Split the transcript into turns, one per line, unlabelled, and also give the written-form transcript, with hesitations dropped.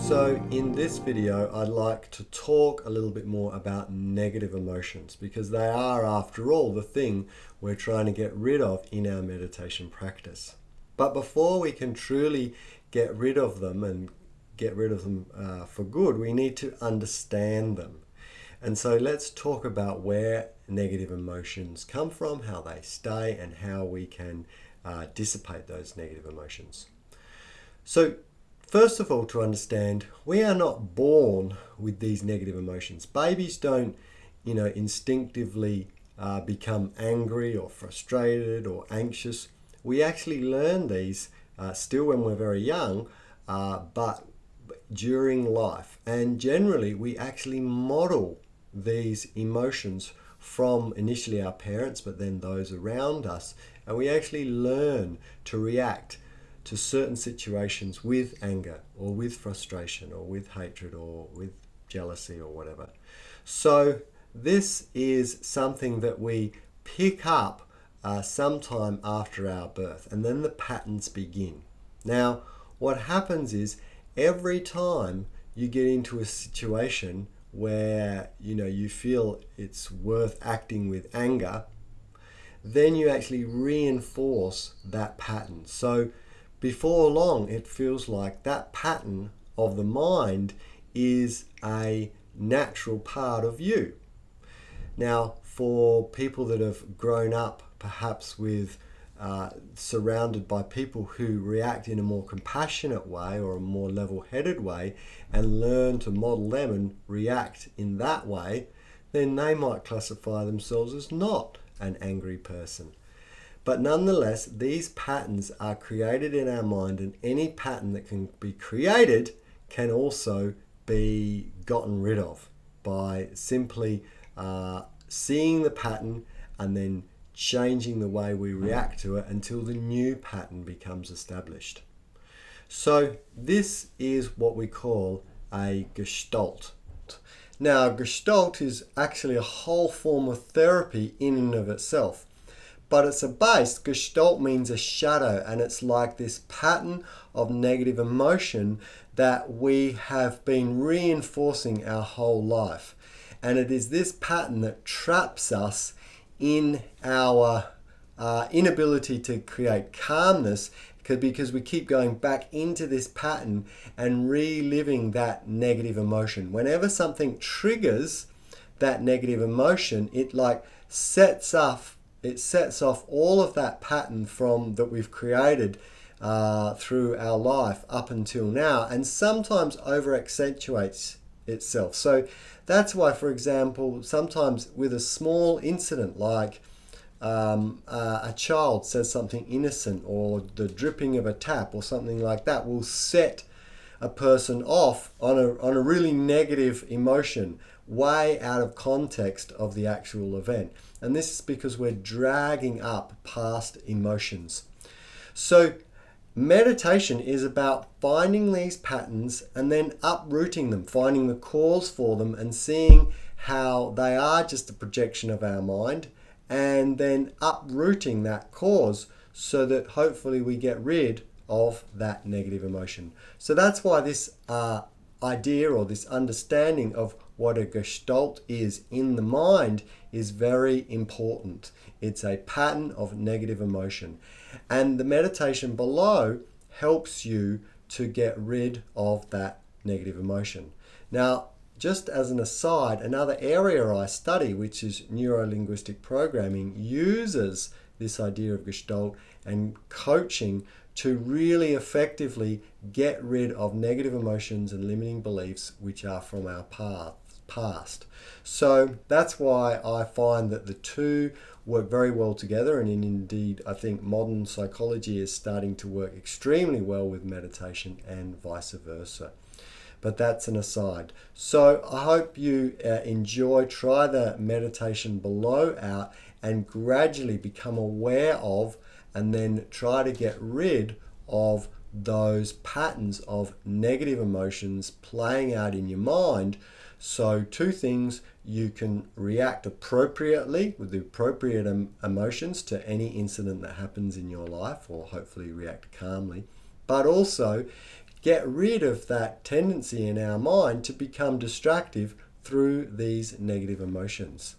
So in this video, I'd like to talk a little bit more about negative emotions because they are, after all, the thing we're trying to get rid of in our meditation practice. But before we can truly get rid of them and get rid of them for good, we need to understand them. And so let's talk about where negative emotions come from, how they stay, and how we can dissipate those negative emotions. So first of all, to understand, we are not born with these negative emotions. Babies don't, instinctively become angry or frustrated or anxious. We actually learn these still when we're very young, but during life. And generally, we actually model these emotions from initially our parents, but then those around us. And we actually learn to react to certain situations with anger or with frustration or with hatred or with jealousy or whatever. So this is something that we pick up sometime after our birth, and then the patterns begin. Now, what happens is every time you get into a situation where you feel it's worth acting with anger, then you actually reinforce that pattern. So before long, it feels like that pattern of the mind is a natural part of you. Now, for people that have grown up perhaps with surrounded by people who react in a more compassionate way or a more level-headed way and learn to model them and react in that way, then they might classify themselves as not an angry person. But nonetheless, these patterns are created in our mind, and any pattern that can be created can also be gotten rid of by simply seeing the pattern and then changing the way we react to it until the new pattern becomes established. So this is what we call a gestalt. Now, gestalt is actually a whole form of therapy in and of itself. But it's a base. Gestalt means a shadow, and it's like this pattern of negative emotion that we have been reinforcing our whole life. And it is this pattern that traps us in our inability to create calmness, because we keep going back into this pattern and reliving that negative emotion. Whenever something triggers that negative emotion, it sets off all of that pattern that we've created through our life up until now, and sometimes over accentuates itself. So that's why, for example, sometimes with a small incident like a child says something innocent, or the dripping of a tap or something like that, will set a person off on a really negative emotion, way out of context of the actual event. And this is because we're dragging up past emotions. So meditation is about finding these patterns and then uprooting them, finding the cause for them and seeing how they are just a projection of our mind, and then uprooting that cause so that hopefully we get rid of that negative emotion. So that's why this idea or this understanding of what a gestalt is in the mind is very important. It's a pattern of negative emotion. And the meditation below helps you to get rid of that negative emotion. Now, just as an aside, another area I study, which is neuro-linguistic programming, uses this idea of gestalt and coaching to really effectively get rid of negative emotions and limiting beliefs which are from our past. So that's why I find that the two work very well together, and indeed I think modern psychology is starting to work extremely well with meditation and vice versa. But that's an aside. So I hope you try the meditation below out and gradually become aware of, and then try to get rid of those patterns of negative emotions playing out in your mind. So two things: you can react appropriately with the appropriate emotions to any incident that happens in your life, or hopefully react calmly, but also get rid of that tendency in our mind to become distractive through these negative emotions.